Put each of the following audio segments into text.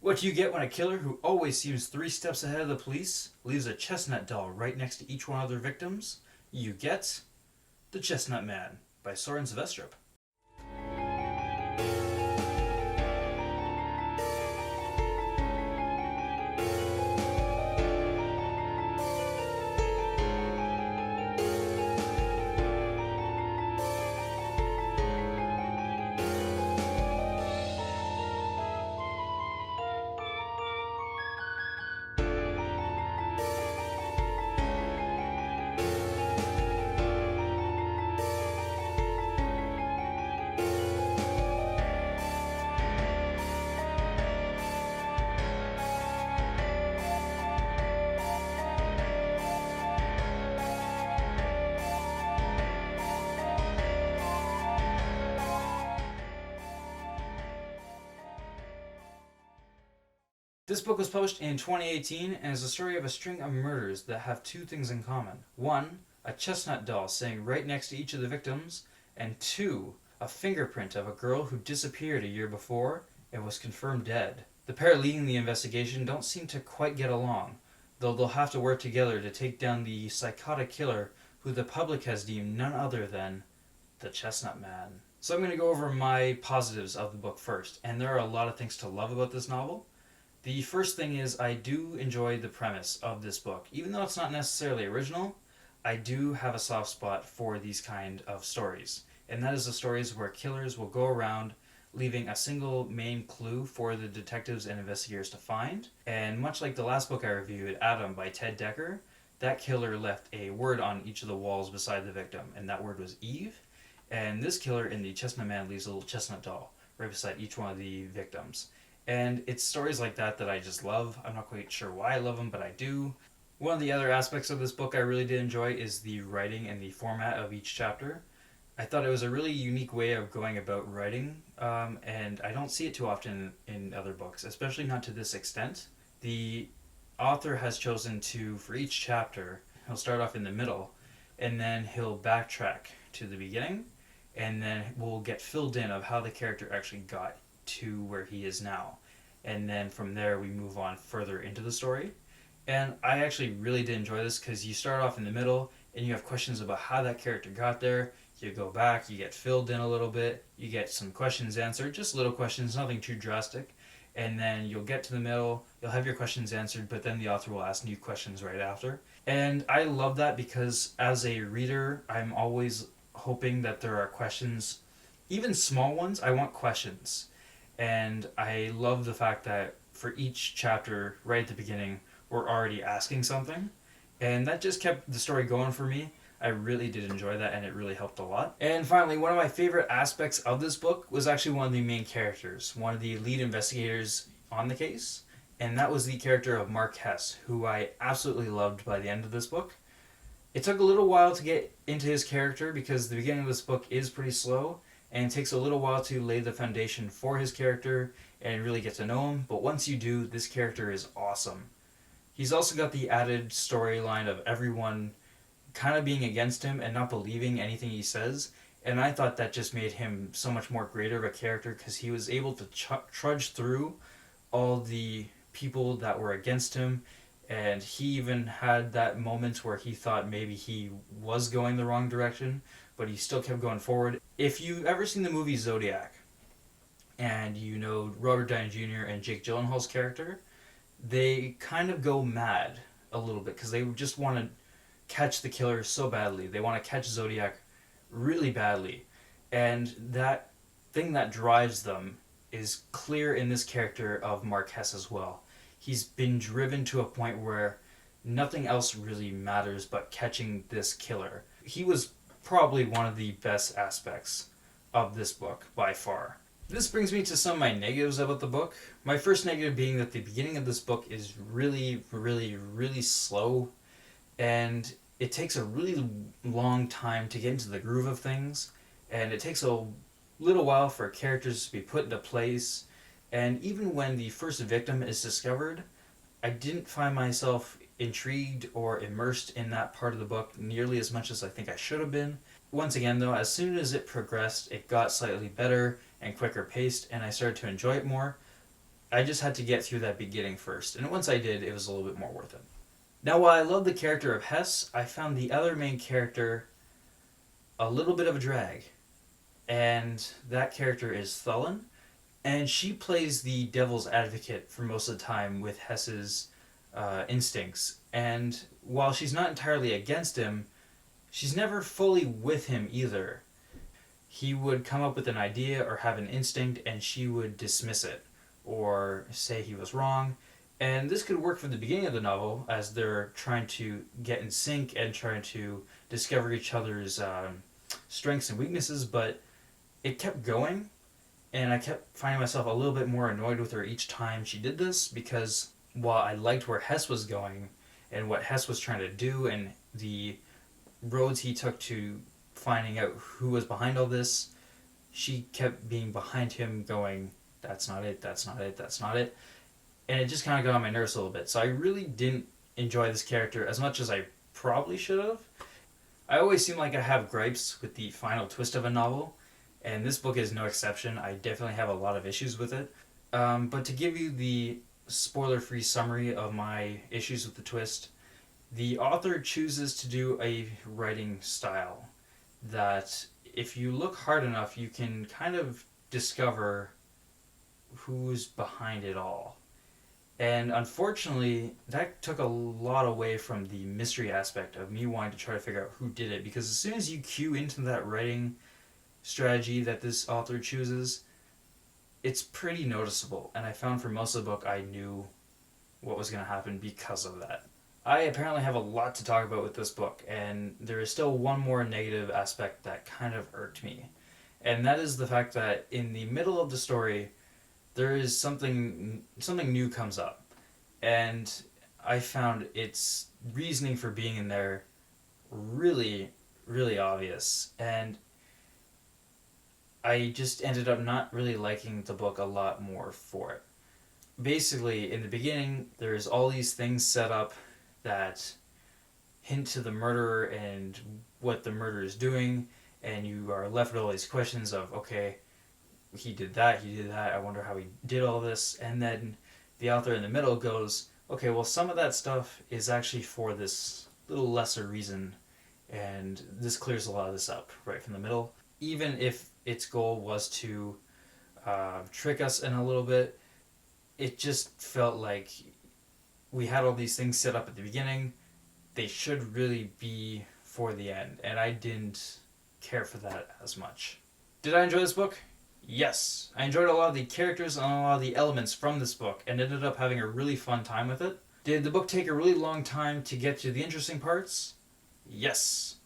What do you get when a killer who always seems 3 steps ahead of the police leaves a chestnut doll right next to each one of their victims? You get The Chestnut Man by Soren Sveistrup. This book was published in 2018 and is the story of a string of murders that have 2 things in common. 1, a chestnut doll sitting right next to each of the victims, and 2, a fingerprint of a girl who disappeared a year before and was confirmed dead. The pair leading the investigation don't seem to quite get along, though they'll have to work together to take down the psychotic killer who the public has deemed none other than the Chestnut Man. So I'm going to go over my positives of the book first, and there are a lot of things to love about this novel. The first thing is I do enjoy the premise of this book. Even though it's not necessarily original, I do have a soft spot for these kind of stories. And that is the stories where killers will go around leaving a single main clue for the detectives and investigators to find. And much like the last book I reviewed, Adam by Ted Dekker, that killer left a word on each of the walls beside the victim, and that word was Eve. And this killer in the Chestnut Man leaves a little chestnut doll right beside each one of the victims. And it's stories like that that I just love. I'm not quite sure why I love them, but I do. One of the other aspects of this book I really did enjoy is the writing and the format of each chapter. I thought it was a really unique way of going about writing, and I don't see it too often in other books, especially not to this extent. The author has chosen to, for each chapter, he'll start off in the middle, and then he'll backtrack to the beginning, and then we'll get filled in of how the character actually got to where he is now. And then from there we move on further into the story. And I actually really did enjoy this because you start off in the middle and you have questions about how that character got there. You go back, you get filled in a little bit, you get some questions answered, just little questions, nothing too drastic. And then you'll get to the middle, you'll have your questions answered, but then the author will ask new questions right after. And I love that because as a reader, I'm always hoping that there are questions, even small ones. I want questions. And I love the fact that for each chapter, right at the beginning, we're already asking something. And that just kept the story going for me. I really did enjoy that, and it really helped a lot. And finally, one of my favorite aspects of this book was actually one of the main characters, one of the lead investigators on the case. And that was the character of Mark Hess, who I absolutely loved by the end of this book. It took a little while to get into his character because the beginning of this book is pretty slow, and it takes a little while to lay the foundation for his character and really get to know him. But once you do, this character is awesome. He's also got the added storyline of everyone kind of being against him and not believing anything he says. And I thought that just made him so much more greater of a character because he was able to trudge through all the people that were against him. And he even had that moment where he thought maybe he was going the wrong direction, but he still kept going forward. If you've ever seen the movie Zodiac, and you know Robert Downey Jr. and Jake Gyllenhaal's character, they kind of go mad a little bit because they just want to catch the killer so badly. They want to catch Zodiac really badly. And that thing that drives them is clear in this character of Mark Hess as well. He's been driven to a point where nothing else really matters but catching this killer. He was probably one of the best aspects of this book by far. This brings me to some of my negatives about the book. My first negative being that the beginning of this book is really, really, really slow, and it takes a really long time to get into the groove of things, and it takes a little while for characters to be put into place. And even when the first victim is discovered, I didn't find myself intrigued or immersed in that part of the book nearly as much as I think I should have been. Once again though, as soon as it progressed, it got slightly better and quicker paced, and I started to enjoy it more. I just had to get through that beginning first, and once I did, it was a little bit more worth it. Now, while I love the character of Hess, I found the other main character a little bit of a drag, and that character is Thulin, and she plays the devil's advocate for most of the time with Hess's instincts. And while she's not entirely against him, she's never fully with him either. He would come up with an idea or have an instinct, and she would dismiss it or say he was wrong. And this could work from the beginning of the novel as they're trying to get in sync and trying to discover each other's strengths and weaknesses, but it kept going, and I kept finding myself a little bit more annoyed with her each time she did this because while I liked where Hess was going and what Hess was trying to do and the roads he took to finding out who was behind all this, she kept being behind him going, that's not it, that's not it, that's not it. And it just kind of got on my nerves a little bit. So I really didn't enjoy this character as much as I probably should have. I always seem like I have gripes with the final twist of a novel, and this book is no exception. I definitely have a lot of issues with it. But to give you the spoiler free summary of my issues with the twist, the author chooses to do a writing style that, if you look hard enough, you can kind of discover who's behind it all. And unfortunately, that took a lot away from the mystery aspect of me wanting to try to figure out who did it. Because as soon as you cue into that writing strategy that this author chooses, it's pretty noticeable. And I found for most of the book, I knew what was going to happen because of that. I apparently have a lot to talk about with this book, and there is still one more negative aspect that kind of irked me. And that is the fact that in the middle of the story, there is something new comes up, and I found its reasoning for being in there really really obvious, and I just ended up not really liking the book a lot more for it. Basically, in the beginning, there's all these things set up that hint to the murderer and what the murderer is doing, and you are left with all these questions of, okay, he did that, I wonder how he did all this. And then the author in the middle goes, okay, well, some of that stuff is actually for this little lesser reason, and this clears a lot of this up right from the middle. Even if its goal was to trick us in a little bit, it just felt like we had all these things set up at the beginning. They should really be for the end, and I didn't care for that as much. Did I enjoy this book? Yes. I enjoyed a lot of the characters and a lot of the elements from this book and ended up having a really fun time with it. Did the book take a really long time to get to the interesting parts? Yes.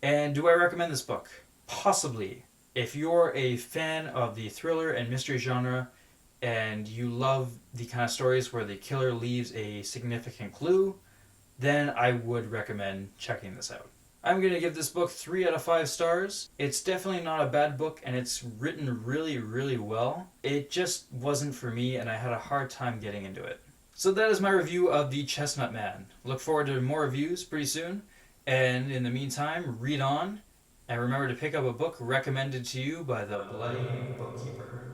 And do I recommend this book? Possibly. If you're a fan of the thriller and mystery genre and you love the kind of stories where the killer leaves a significant clue, then I would recommend checking this out. I'm going to give this book 3 out of 5 stars. It's definitely not a bad book, and it's written really, really well. It just wasn't for me, and I had a hard time getting into it. So that is my review of The Chestnut Man. Look forward to more reviews pretty soon. And in the meantime, read on, and remember to pick up a book recommended to you by the Bloody-Bookkeeper.